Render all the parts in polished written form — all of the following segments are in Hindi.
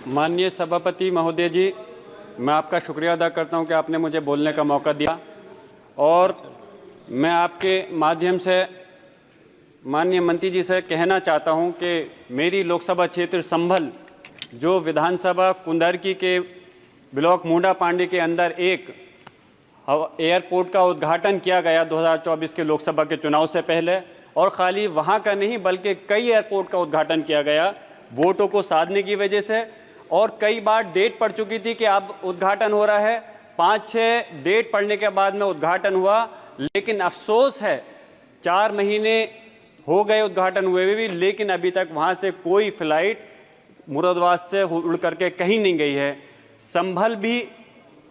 माननीय सभापति महोदय जी, मैं आपका शुक्रिया अदा करता हूं कि आपने मुझे बोलने का मौका दिया और मैं आपके माध्यम से माननीय मंत्री जी से कहना चाहता हूं कि मेरी लोकसभा क्षेत्र संभल जो विधानसभा कुंदरकी के ब्लॉक मुंडा पांडे के अंदर एक एयरपोर्ट का उद्घाटन किया गया 2024 के लोकसभा के चुनाव से पहले, और खाली वहां का नहीं बल्कि कई एयरपोर्ट का उद्घाटन किया गया वोटों को साधने की वजह से। और कई बार डेट पड़ चुकी थी कि अब उद्घाटन हो रहा है, 5-6 डेट पड़ने के बाद में उद्घाटन हुआ, लेकिन अफसोस है 4 महीने हो गए उद्घाटन हुए भी, लेकिन अभी तक वहाँ से कोई फ्लाइट मुरादाबाद से उड़ करके कहीं नहीं गई है। संभल भी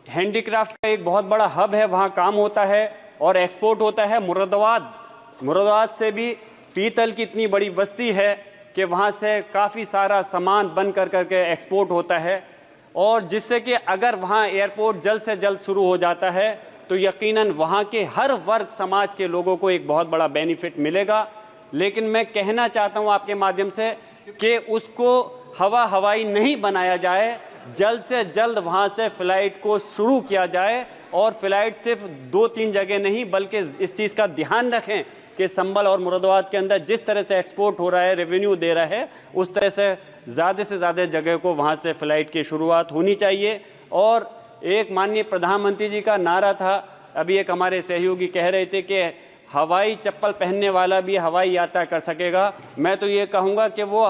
हैंडीक्राफ्ट का एक बहुत बड़ा हब है, वहाँ काम होता है और एक्सपोर्ट होता है। मुरादाबाद से भी पीतल की इतनी बड़ी बस्ती है कि वहाँ से काफ़ी सारा सामान बन करके एक्सपोर्ट होता है, और जिससे कि अगर वहाँ एयरपोर्ट जल्द से जल्द शुरू हो जाता है तो यकीनन वहाँ के हर वर्ग समाज के लोगों को एक बहुत बड़ा बेनिफिट मिलेगा। लेकिन मैं कहना चाहता हूँ आपके माध्यम से कि उसको हवाई नहीं बनाया जाए, जल्द से जल्द वहाँ से फ़्लाइट को शुरू किया जाए, और फ्लाइट सिर्फ 2-3 जगह नहीं बल्कि इस चीज़ का ध्यान रखें कि संभल और मुरादाबाद के अंदर जिस तरह से एक्सपोर्ट हो रहा है, रेवेन्यू दे रहा है, उस तरह से ज़्यादा जगह को वहाँ से फ़्लाइट की शुरुआत होनी चाहिए। और एक माननीय प्रधानमंत्री जी का नारा था, अभी एक हमारे सहयोगी कह रहे थे कि हवाई चप्पल पहनने वाला भी हवाई यात्रा कर सकेगा। मैं तो ये कहूँगा कि वो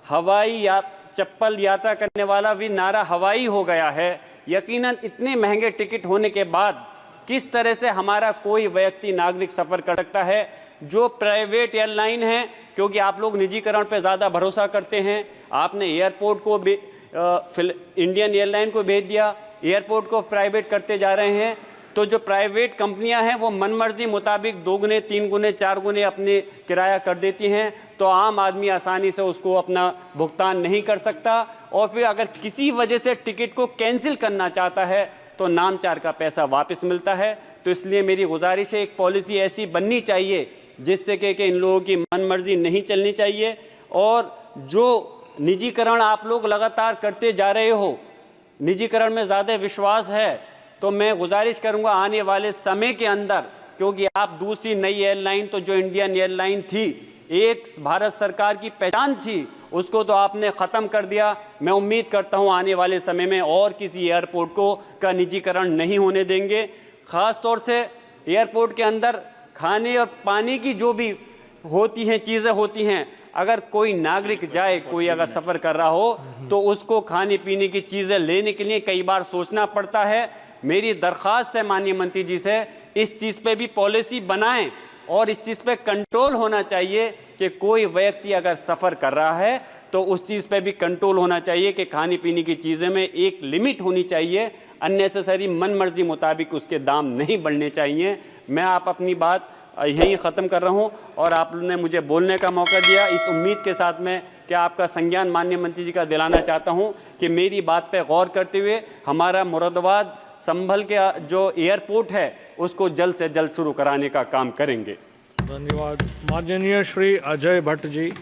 हवाई चप्पल यात्रा करने वाला भी नारा हवाई हो गया है। यकीनन इतने महंगे टिकट होने के बाद किस तरह से हमारा कोई व्यक्ति नागरिक सफ़र कर सकता है। जो प्राइवेट एयरलाइन है, क्योंकि आप लोग निजीकरण पर ज़्यादा भरोसा करते हैं, आपने एयरपोर्ट को भी इंडियन एयरलाइन को भेज दिया, एयरपोर्ट को प्राइवेट करते जा रहे हैं। तो जो प्राइवेट कंपनियां हैं वो मनमर्जी मुताबिक 2 गुने 3 गुने 4 गुने अपने किराया कर देती हैं, तो आम आदमी आसानी से उसको अपना भुगतान नहीं कर सकता, और फिर अगर किसी वजह से टिकट को कैंसिल करना चाहता है तो नामचार का पैसा वापस मिलता है। तो इसलिए मेरी गुजारिश है, एक पॉलिसी ऐसी बननी चाहिए जिससे कि इन लोगों की मनमर्जी नहीं चलनी चाहिए। और जो निजीकरण आप लोग लगातार करते जा रहे हो, निजीकरण में ज़्यादा विश्वास है, तो मैं गुजारिश करूंगा आने वाले समय के अंदर, क्योंकि आप दूसरी नई एयरलाइन तो जो इंडियन एयरलाइन थी, एक भारत सरकार की पहचान थी, उसको तो आपने ख़त्म कर दिया। मैं उम्मीद करता हूं आने वाले समय में और किसी एयरपोर्ट का निजीकरण नहीं होने देंगे। ख़ास तौर से एयरपोर्ट के अंदर खाने और पानी की जो भी होती हैं चीज़ें होती हैं, अगर कोई नागरिक जाए, कोई अगर सफ़र कर रहा हो तो उसको खाने पीने की चीज़ें लेने के लिए कई बार सोचना पड़ता है। मेरी दरख्वास्त है माननीय मंत्री जी से, इस चीज़ पे भी पॉलिसी बनाएं और इस चीज़ पे कंट्रोल होना चाहिए कि कोई व्यक्ति अगर सफ़र कर रहा है तो उस चीज़ पे भी कंट्रोल होना चाहिए कि खाने पीने की चीज़ें में एक लिमिट होनी चाहिए, अननेसेसरी मनमर्जी मुताबिक उसके दाम नहीं बढ़ने चाहिए। मैं आप अपनी बात यहीं ख़त्म कर रहा हूँ और आपने मुझे बोलने का मौका दिया, इस उम्मीद के साथ में कि आपका संज्ञान माननीय मंत्री जी का दिलाना चाहता हूँ कि मेरी बात पे गौर करते हुए हमारा मुरादाबाद संभल के जो एयरपोर्ट है उसको जल्द से जल्द शुरू कराने का काम करेंगे। धन्यवाद। माननीय श्री अजय भट्ट जी।